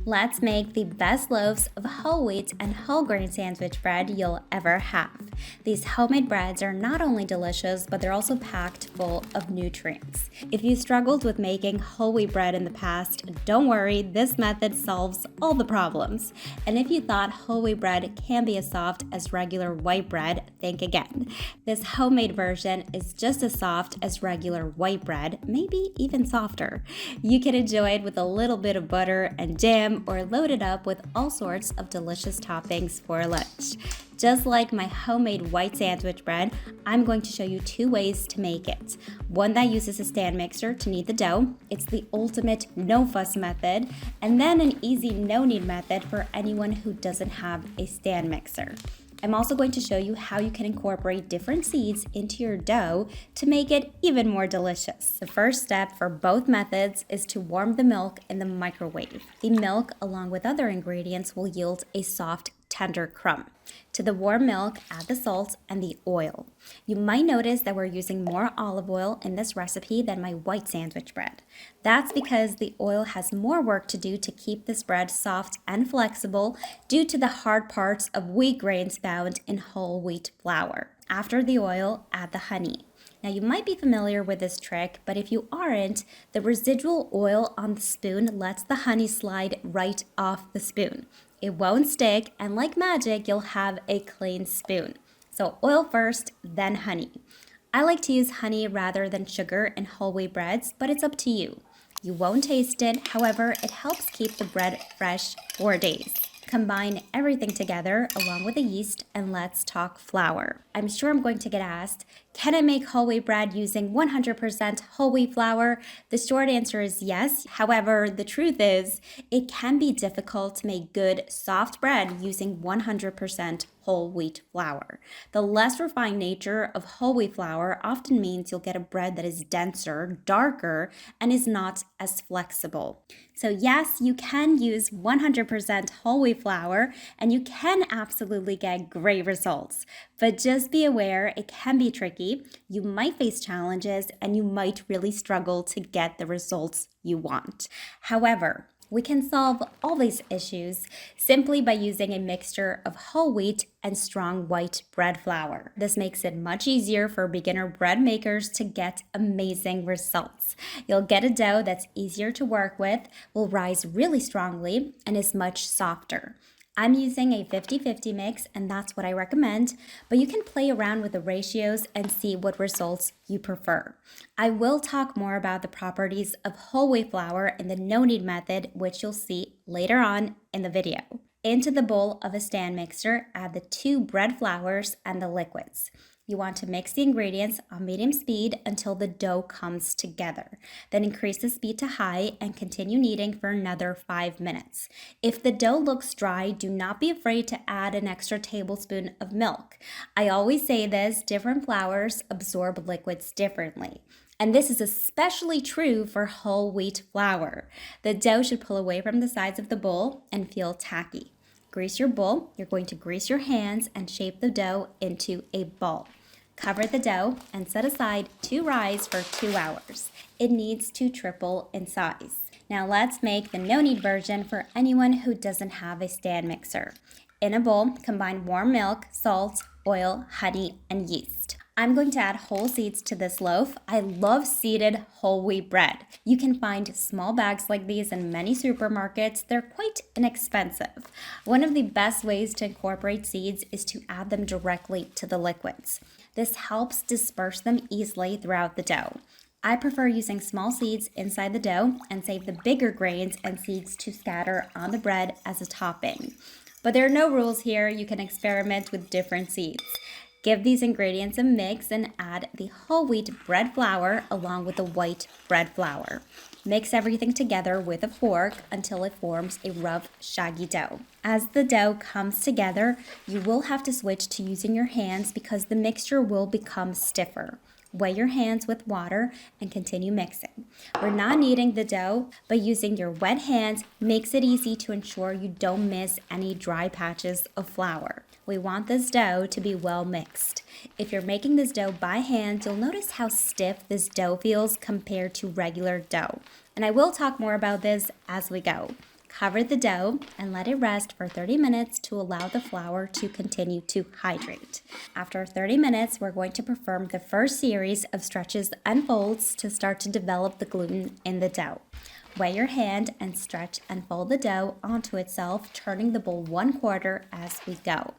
Let's make the best loaves of whole wheat and whole grain sandwich bread you'll ever have. These homemade breads are not only delicious, but they're also packed full of nutrients. If you struggled with making whole wheat bread in the past, don't worry, this method solves all the problems. And if you thought whole wheat bread can be as soft as regular white bread, think again. This homemade version is just as soft as regular white bread, maybe even softer. You can enjoy it with a little bit of butter and jam, or load it up with all sorts of delicious toppings for lunch. Just like my homemade white sandwich bread, I'm going to show you 2 ways to make it. One that uses a stand mixer to knead the dough. It's the ultimate no-fuss method. And then an easy no-knead method for anyone who doesn't have a stand mixer. I'm also going to show you how you can incorporate different seeds into your dough to make it even more delicious. The first step for both methods is to warm the milk in the microwave. The milk, along with other ingredients, will yield a soft, tender crumb. To the warm milk, add the salt and the oil. You might notice that we're using more olive oil in this recipe than my white sandwich bread. That's because the oil has more work to do to keep this bread soft and flexible due to the hard parts of wheat grains found in whole wheat flour. After the oil, add the honey. Now you might be familiar with this trick, but if you aren't, the residual oil on the spoon lets the honey slide right off the spoon. It won't stick, and like magic, you'll have a clean spoon. So oil first, then honey. I like to use honey rather than sugar in whole wheat breads, but it's up to you. You won't taste it, however, it helps keep the bread fresh for days. Combine everything together along with the yeast, and let's talk flour. I'm sure I'm going to get asked, can I make whole wheat bread using 100% whole wheat flour? The short answer is yes. However, the truth is, it can be difficult to make good, soft bread using 100% whole wheat flour. The less refined nature of whole wheat flour often means you'll get a bread that is denser, darker, and is not as flexible. So yes, you can use 100% whole wheat flour, and you can absolutely get great results. But just be aware, it can be tricky. You might face challenges, and you might really struggle to get the results you want. However, we can solve all these issues simply by using a mixture of whole wheat and strong white bread flour. This makes it much easier for beginner bread makers to get amazing results. You'll get a dough that's easier to work with, will rise really strongly, and is much softer. I'm using a 50-50 mix, and that's what I recommend, but you can play around with the ratios and see what results you prefer. I will talk more about the properties of whole wheat flour in the no-knead method, which you'll see later on in the video. Into the bowl of a stand mixer, add the 2 bread flours and the liquids. You want to mix the ingredients on medium speed until the dough comes together. Then increase the speed to high and continue kneading for another 5 minutes. If the dough looks dry, do not be afraid to add an extra tablespoon of milk. I always say this, different flours absorb liquids differently. And this is especially true for whole wheat flour. The dough should pull away from the sides of the bowl and feel tacky. Grease your bowl. You're going to grease your hands and shape the dough into a ball. Cover the dough and set aside to rise for 2 hours. It needs to triple in size. Now let's make the no-knead version for anyone who doesn't have a stand mixer. In a bowl, combine warm milk, salt, oil, honey, and yeast. I'm going to add whole seeds to this loaf. I love seeded whole wheat bread. You can find small bags like these in many supermarkets. They're quite inexpensive. One of the best ways to incorporate seeds is to add them directly to the liquids. This helps disperse them easily throughout the dough. I prefer using small seeds inside the dough and save the bigger grains and seeds to scatter on the bread as a topping. But there are no rules here. You can experiment with different seeds. Give these ingredients a mix and add the whole wheat bread flour along with the white bread flour. Mix everything together with a fork until it forms a rough, shaggy dough. As the dough comes together, you will have to switch to using your hands because the mixture will become stiffer. Wet your hands with water and continue mixing. We're not kneading the dough, but using your wet hands makes it easy to ensure you don't miss any dry patches of flour. We want this dough to be well mixed. If you're making this dough by hand, you'll notice how stiff this dough feels compared to regular dough. And I will talk more about this as we go. Cover the dough and let it rest for 30 minutes to allow the flour to continue to hydrate. After 30 minutes, we're going to perform the first series of stretches and folds to start to develop the gluten in the dough. Weigh your hand and stretch and fold the dough onto itself, turning the bowl 1/4 as we go.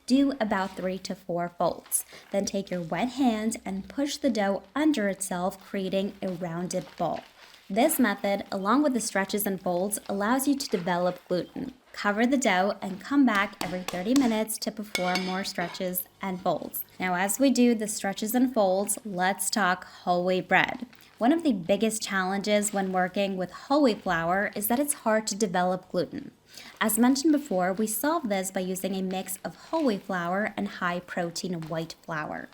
Do about 3 to 4 folds. Then take your wet hand and push the dough under itself, creating a rounded ball. This method, along with the stretches and folds, allows you to develop gluten. Cover the dough and come back every 30 minutes to perform more stretches and folds. Now, as we do the stretches and folds, let's talk whole wheat bread. One of the biggest challenges when working with whole wheat flour is that it's hard to develop gluten. As mentioned before, we solve this by using a mix of whole wheat flour and high protein white flour.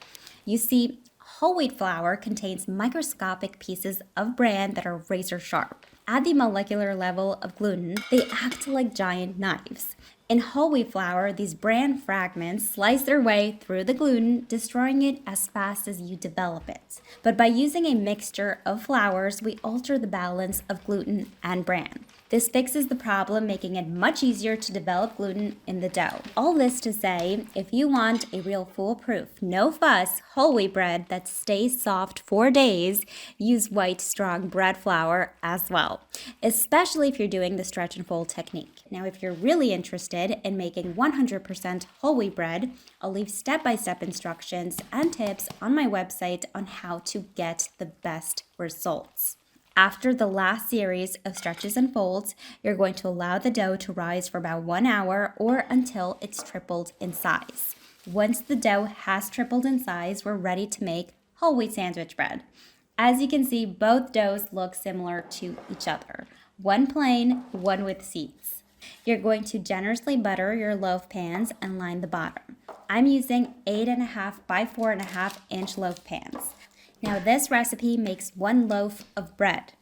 You see, whole wheat flour contains microscopic pieces of bran that are razor sharp. At the molecular level of gluten, they act like giant knives. In whole wheat flour, these bran fragments slice their way through the gluten, destroying it as fast as you develop it. But by using a mixture of flours, we alter the balance of gluten and bran. This fixes the problem, making it much easier to develop gluten in the dough. All this to say, if you want a real foolproof, no fuss whole wheat bread that stays soft for days, use white strong bread flour as well, especially if you're doing the stretch and fold technique. Now, if you're really interested in making 100% whole wheat bread, I'll leave step-by-step instructions and tips on my website on how to get the best results. After the last series of stretches and folds, you're going to allow the dough to rise for about 1 hour or until it's tripled in size. Once the dough has tripled in size, we're ready to make whole wheat sandwich bread. As you can see, both doughs look similar to each other. One plain, one with seeds. You're going to generously butter your loaf pans and line the bottom. I'm using 8.5 by 4.5 inch loaf pans. Now this recipe makes 1 loaf of bread.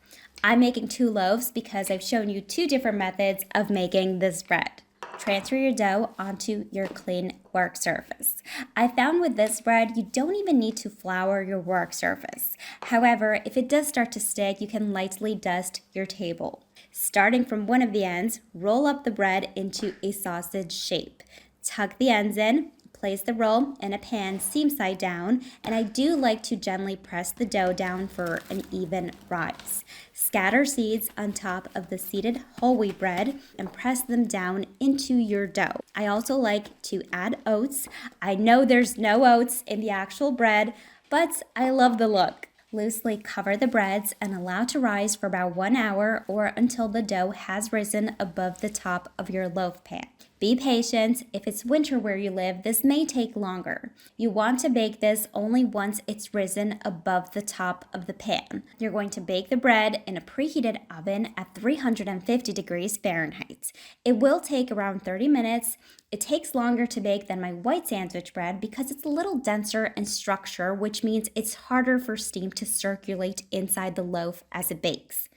I'm making 2 loaves because I've shown you 2 different methods of making this bread. Transfer your dough onto your clean work surface. I found with this bread, you don't even need to flour your work surface. However, if it does start to stick, you can lightly dust your table. Starting from one of the ends, roll up the bread into a sausage shape. Tuck the ends in. Place the roll in a pan seam side down, and I do like to gently press the dough down for an even rise. Scatter seeds on top of the seeded whole wheat bread and press them down into your dough. I also like to add oats. I know there's no oats in the actual bread, but I love the look. Loosely cover the breads and allow to rise for about 1 hour or until the dough has risen above the top of your loaf pan. Be patient. If it's winter where you live, this may take longer. You want to bake this only once it's risen above the top of the pan. You're going to bake the bread in a preheated oven at 350 degrees Fahrenheit. It will take around 30 minutes. It takes longer to bake than my white sandwich bread because it's a little denser in structure, which means it's harder for steam to circulate inside the loaf as it bakes.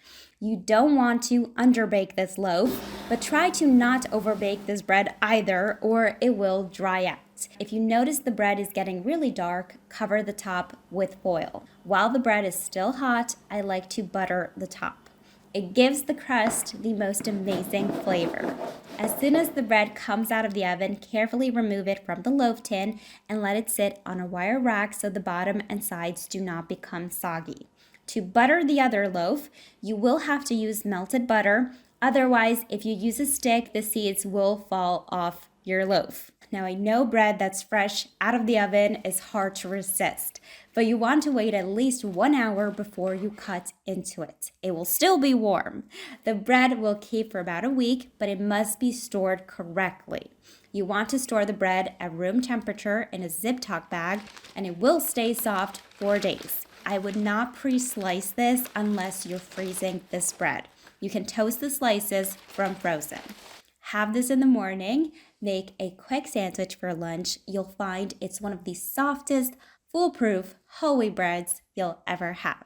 You don't want to underbake this loaf, but try to not overbake this bread either, or it will dry out. If you notice the bread is getting really dark, cover the top with foil. While the bread is still hot, I like to butter the top. It gives the crust the most amazing flavor. As soon as the bread comes out of the oven, carefully remove it from the loaf tin and let it sit on a wire rack so the bottom and sides do not become soggy. To butter the other loaf, you will have to use melted butter. Otherwise, if you use a stick, the seeds will fall off your loaf. Now, I know bread that's fresh out of the oven is hard to resist, but you want to wait at least 1 hour before you cut into it. It will still be warm. The bread will keep for about a week, but it must be stored correctly. You want to store the bread at room temperature in a Zip-Lock bag, and it will stay soft for days. I would not pre-slice this unless you're freezing this bread. You can toast the slices from frozen. Have this in the morning. Make a quick sandwich for lunch. You'll find it's one of the softest, foolproof whole wheat breads you'll ever have.